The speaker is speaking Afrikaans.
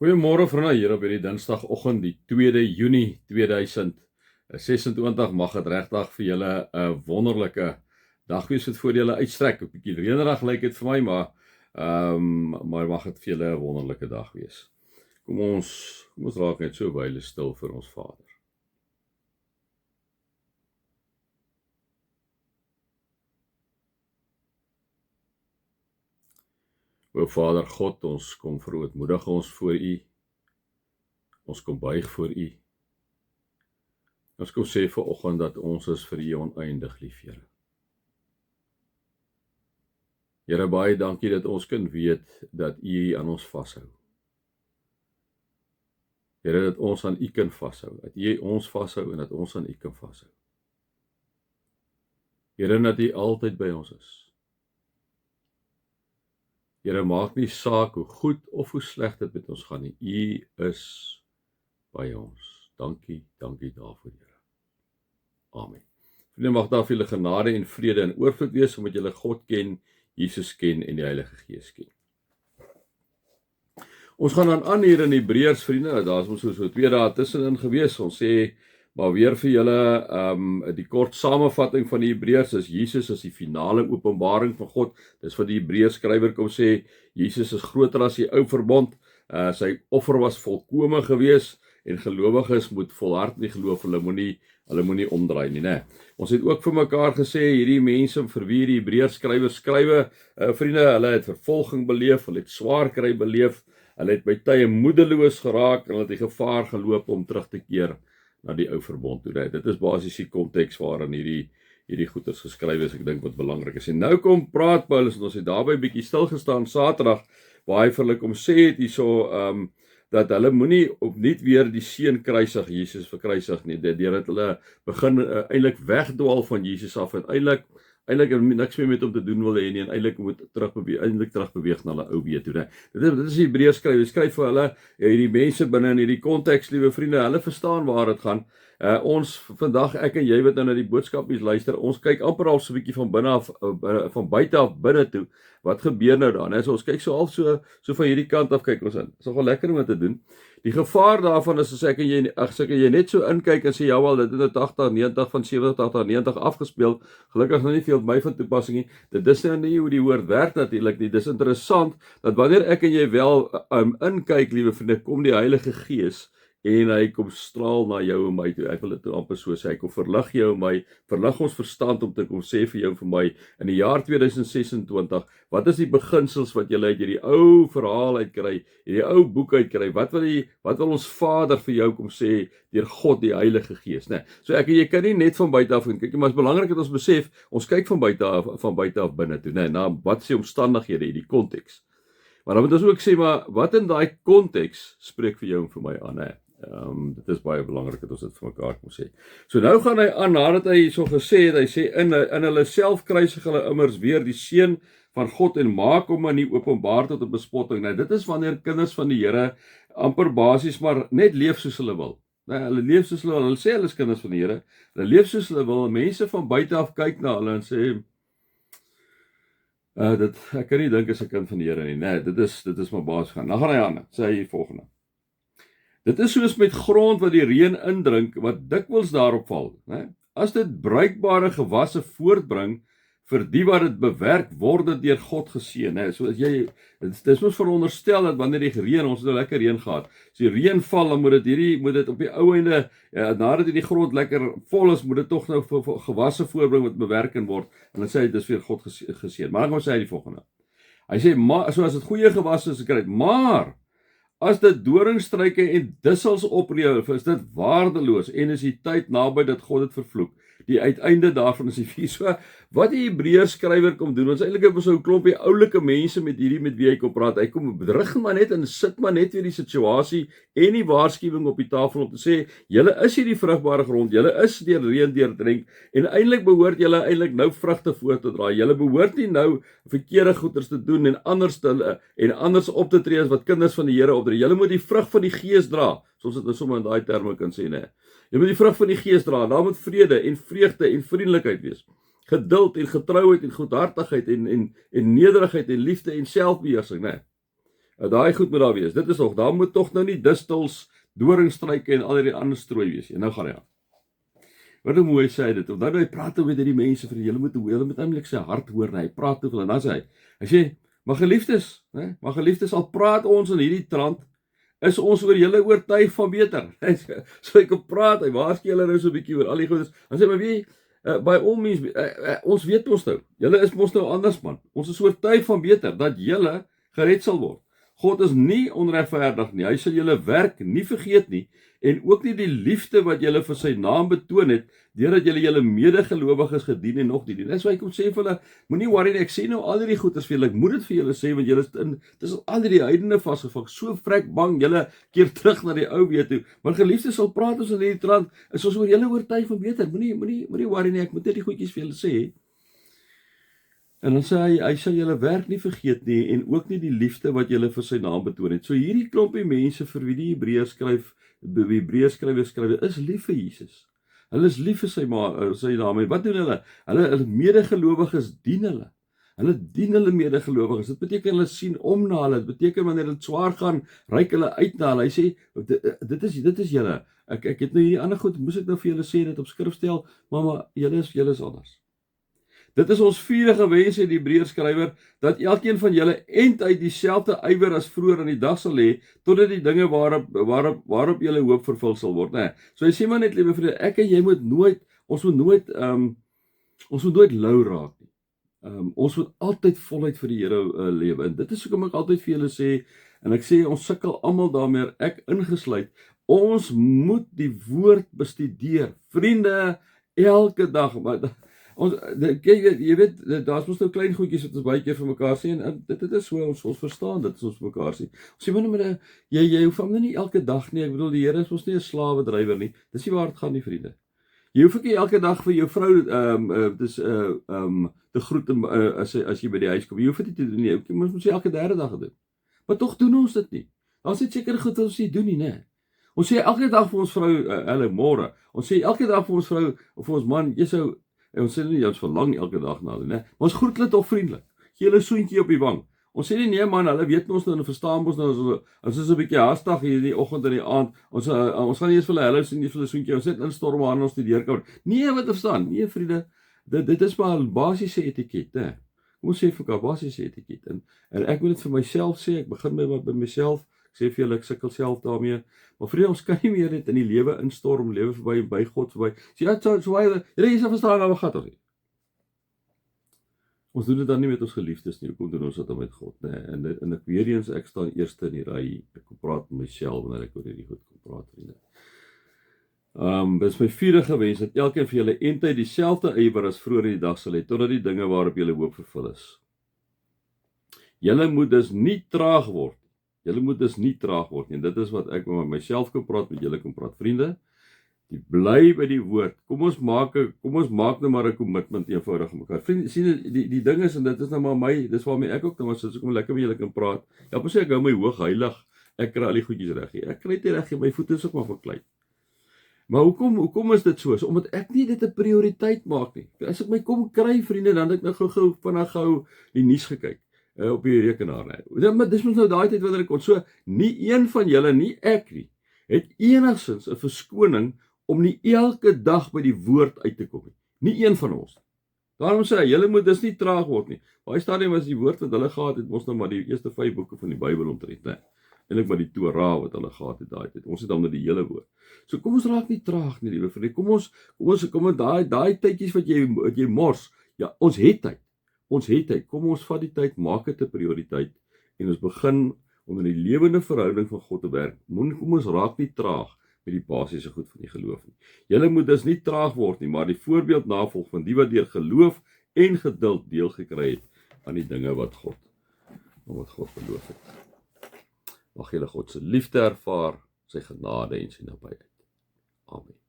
Goeiemôre vriende, hier op hierdie Dinsdagoggend, die 2de Junie 2026. Mag dit regtig vir julle 'n wonderlike dag wees wat voor julle uitstrek. 'n Bietjie reënerig lyk dit vir my, maar mag dit vir julle 'n wonderlike dag wees. Kom ons raak net so wyle stil vir ons Vader. O Vader God, ons kom verootmoedig ons voor U. Ons kom buig voor U. Ons kom sê vanoggend dat ons is vir U oneindig lief, Here. Here, baie dankie dat ons kan weet dat U aan ons vashou. Here, dat ons aan U kan vashou, dat U ons vashou en dat ons aan U kan vashou. Here, dat U altyd by ons is. Here, maak nie saak hoe goed of hoe sleg dit met ons gaan nie. U is by ons. Dankie daarvoor, Here. Amen. Vriende, mag daar vir julle genade en vrede en oorvloed wees, omdat julle God ken, Jesus ken en die Heilige Gees ken. Ons gaan dan aan hier in Hebreërs, vriende, daar is ons so 2 dae tussenin gewees. Ons sê maar weer vir julle die kort samevatting van die Hebreërs is Jesus is die finale openbaring van God. Dis wat die Hebreërs skrywer kom sê, Jesus is groter as die ou verbond. Sy offer was volkome gewees en gelowiges moet volhard in die geloof, hulle moenie omdraai nie, né? Ons het ook vir mekaar gesê, hierdie mense vir wie die Hebreërs skrywe, vriende, hulle het vervolging beleef, hulle het swaar kry beleef, hulle het by tye moedeloos geraak en hulle het die gevaar geloop om terug te keer na die ou verbond toe. Dit is basies die konteks waarin hierdie goeders geskryf is, ek dink wat belangrik is. En nou kom praat Paulus, en ons het daarby bietjie stilgestaan Saterdag, waar hy vir hulle kom sê het hierso, dat hulle moenie opnuut weer die seun kruisig, Jesus verkruisig nie, deurdat hulle begin eintlik wegdwaal van Jesus af, en eintlik niks meer met hom te doen wil hê nie, en eintlik moet terugbeweeg na hulle ou weer toe. Dit is die Hebreërs skryf vir hulle, hierdie mense binne in hierdie konteks, liewe vriende, hulle verstaan waar dit gaan. Ons vandag, ek en jy wat nou na die boodskapies luister, ons kyk amper al so 'n bietjie van binne af, van buite af binne toe. Wat gebeur nou dan? So ons kyk so van hierdie kant af kyk ons in. Dit is nogal lekker om dit te doen. Die gevaar daarvan is as ek en jy net so inkyk en sê ja wel, dit het in 80, 90 van 70, 80, 90 afgespeel. Gelukkig nou nie veel my van toepassing nie. Dit is nou nie hoe die woord werk natuurlik nie. Dis interessant dat wanneer ek en jy wel inkyk, liewe vriende, kom die Heilige Gees en hy kom straal na jou en my toe. Ek wil dit amper so sê, hy kom verlig jou en my, verlig ons verstand om te kom sê vir jou en vir my, in die jaar 2026, wat is die beginsels wat jy uit hierdie ou verhaal uitkry, hierdie ou boek uitkry, wat wil ons Vader vir jou kom sê, deur God die Heilige Gees, né? So jy kan nie net van buite af kyk, maar is belangrik dat ons besef, ons kyk van buite af binne toe, né? Na wat is die omstandighede, die konteks. Maar dan moet ons ook sê, maar wat in daai konteks spreek vir jou en vir my aan, né? Dit is baie belangrik dat ons dit vir mekaar kom sê. So nou gaan hy aan, nadat hy so gesê het, hy sê, in hulle self kruisig hulle immers weer die seun van God en maak hom in die openbaar tot 'n bespotting. Nou dit is wanneer kinders van die Here amper basies maar net leef soos hulle wil. Hulle leef soos hulle wil, hulle sê hulle is kinders van die Here, hulle leef soos hulle wil, mense van buite af kyk na hulle en sê, ek kan nie dink as 'n kind van die Here nie, nee, dit is maar basies gaan. Dan gaan hy aan, sê hy volgende. Dit is soos met grond wat die reën indrink, wat dikwels daarop val, né? As dit bruikbare gewasse voortbring, vir die wat dit bewerk, word dit deur God geseën, né? So as jy, dis mos veronderstel dat wanneer die reën, ons het nou lekker reën gehad, as die reën val, dan moet dit op die ou einde, nadat die grond lekker vol is, moet dit tog nou gewasse voorbring wat bewerk kan word, en dan sê hy, dis vir God geseën. Maar dan sê hy die volgende. Hy sê, so as dit goeie gewasse is, maar as dit doringstruike en dussels oplewer, is dit waardeloos en is die tyd naby dat God dit vervloek. Die uiteinde daarvan is die vier. So, wat die Hebreërs skrywer kom doen, ons eintlik het so 'n klompie oulike mense met wie hy kom praat. Hy kom rig maar net en sit maar net weer die situasie en die waarskuwing op die tafel om te sê, julle is hierdie vrugbare grond, julle is deur reën deurdrink en eintlik behoort julle eintlik nou vrugte voor te dra. Julle behoort nie nou verkeerde goeders te doen en anders op te tree as wat kinders van die Here optree. Julle moet die vrug van die Gees dra, soos dit nou sommer in daai terme kan sê, né? Jy moet die vrug van die Gees dra, daar moet vrede en vreugde en vriendelikheid wees. Geduld en getrouheid en goedhartigheid en nederigheid en liefde en selfbeheersing, né? Daai goed moet daar wees. Dit is nog, daar moet tog nou nie distels, doringstruike en al die ander strooi wees nie. Nou gaan hy aan. Wat hoe mooi sê hy dit, of nou hy praat oor die mense, vir julle moet eintlik sy hart hoor, en hy praat oor, en dan sê hy sê, maar geliefdes, al praat ons in hierdie trant, is ons oor julle oortuig van beter. So ek kan praat, hy waarsku julle nou so 'n bietjie oor al die goedes, dan sê maar wie, by all means, ons weet ons nou, julle is mos nou anders man, ons is oortuig van beter, dat julle gered sal word. God is nie onregverdig nie, hy sal julle werk nie vergeet nie, en ook nie die liefde wat julle vir sy naam betoon het, deurdat julle medegelowiges gedien en nog dien. Dis why ek kom sê vir hulle, moenie worry nie, ek sê nou al hierdie goeders vir julle, ek moet dit vir julle sê, want julle is in, dis al die heidene vasgevang, so vrek bang, julle keer terug na die ou weer toe, maar geliefdes, sal praat ons in hierdie trant, is ons oor julle oortuig van beter, moenie worry nie, ek moet dit die goedjies vir julle sê, en dan sê hy sal julle werk nie vergeet nie, en ook nie die liefde wat julle vir sy naam betoon het. So hierdie klompie mense vir wie die Hebreërs skryf, is lief vir Jesus. Hulle is lief vir sy naam. Wat doen hulle? Hulle medegelowiges dien hulle. Hulle dien hulle medegelowiges. Dit beteken hulle sien om na hulle. Dit beteken wanneer dit swaar gaan, reik hulle uit na hulle. Hy sê, dit is julle. Ek het nou hierdie ander goed, moes ek nou vir julle sê dit op skrif stel, maar julle is anders. Dit is ons vurige wens, sê die Hebreërs skrywer, dat elkeen van julle end uit dieselfde ywer as vroeër in die dag sal hê, totdat die dinge waarop julle hoop vervul sal word. Nee. So hy sê maar net, liewe vriende, ek en jy moet nooit, ons moet nooit lou raak nie. Ons moet altyd voluit vir die Here lewe. En dit is hoekom ek altyd vir julle sê, en ek sê, ons sukkel almal daarmee, ek ingesluit, ons moet die woord bestudeer. Vriende, elke dag, maar jy weet, daar's mos nou klein goedjies wat ons baie keer vir mekaar sê, en dit is so, ons verstaan dit, as ons vir mekaar sê. Ons sê, maar jy hoef hom nie elke dag nie, ek bedoel, die Here is ons nie 'n slawedrywer nie, dis nie waar dit gaan nie, vriende. Jy hoef nie elke dag vir jou vrou, te groet, as jy by die huis kom, jy hoef dit nie te doen nie, jy moet elke derde dag doen. Maar tog doen ons dit nie. Ons het seker goed wat ons nie doen nie, né? Ons sê elke dag vir ons vrou, hulle môre, ons sê elke dag vir ons vrou, of vir ons man, en ons sê nie, ons verlang elke dag na hulle, ne? Maar ons groet hulle toch vriendelik. Gee hulle soentjie op die wang. Ons sê nie, nee man, hulle weet ons nou, en verstaan ons nou, ons is 'n bietjie haastig hier in die oggend en die aand, ons gaan nie eens vir hulle sê nie, vir hulle soentjie, ons net instorm aan ons die deurkom. Nee, wat verstaan? Nee, vriende, dit is maar basiese etiket, ne? Kom ons sê vir mekaar, basiese etiket. En ek moet dit vir myself sê, ek begin by myself, ek sê vir julle, ek sukkel self daarmee, maar vriende, ons kan nie meer net in die lewe instorm, lewe verby, by God verby. Sê, jy sal verstaan, waar gaan ons nie. Ons doen dit dan nie met ons geliefdes nie, hoekom doen ons dit dan met God, nee, en ek weer eens, ek staan eerste in die ry, ek kom praat met myself, wanneer ek oor hierdie goed kom praat, vriende. Dit is my vurige wens, dat elkeen van julle eintlik dieselfde ywer as vroeër in die dag sal hê, totdat die dinge waarop julle hoop vervul is. Julle moet dus nie traag word, en dit is wat ek met myself kan praat, met julle kan praat, vriende, die bly by die woord, kom ons maak nou maar 'n commitment eenvoudig mekaar. Vriende, sien, die ding is, en dit is nou maar my, dis waarmee ek ook nou maar, soos ek kom lekker met julle kan praat, ja, sê ek hou my hoog heilig, ek kry al die goedjies reg, ek kry dit reg, my voete is ook maar verklei. Maar hoekom is dit so? Omdat ek nie dit 'n prioriteit maak nie. As ek my kom kry, vriende, dan het ek nou gou die nuus gekyk op die rekenaar, nee. Maar dis mos nou daai tyd wanneer ek kon, so nie een van julle, nie ek nie, het enigstens 'n verskoning om nie elke dag by die woord uit te kom nie. Nie een van ons. Daarom sê hy, julle moet dus nie traag word nie. Baie stadium was die woord wat hulle gehad het, mos nou maar die eerste 5 boeke van die Bybel omtrent, né? Eintlik maar die Torah wat hulle gehad het daai tyd. Ons het dan met die hele woord. So kom ons raak nie traag nie, liewe vriende. Kom ons daai tydjies wat jy mors. Ja, ons het tyd. Kom ons vat die tyd, maak dit 'n prioriteit en ons begin om in die lewende verhouding van God te werk. Kom ons raak nie traag met die basiese goed van die geloof nie. Julle moet dus nie traag word nie, maar die voorbeeld navolg van die wat deur geloof en geduld deel gekry het aan die dinge wat God beloof het. Mag julle God se liefde ervaar, sy genade en sy nabyheid. Amen.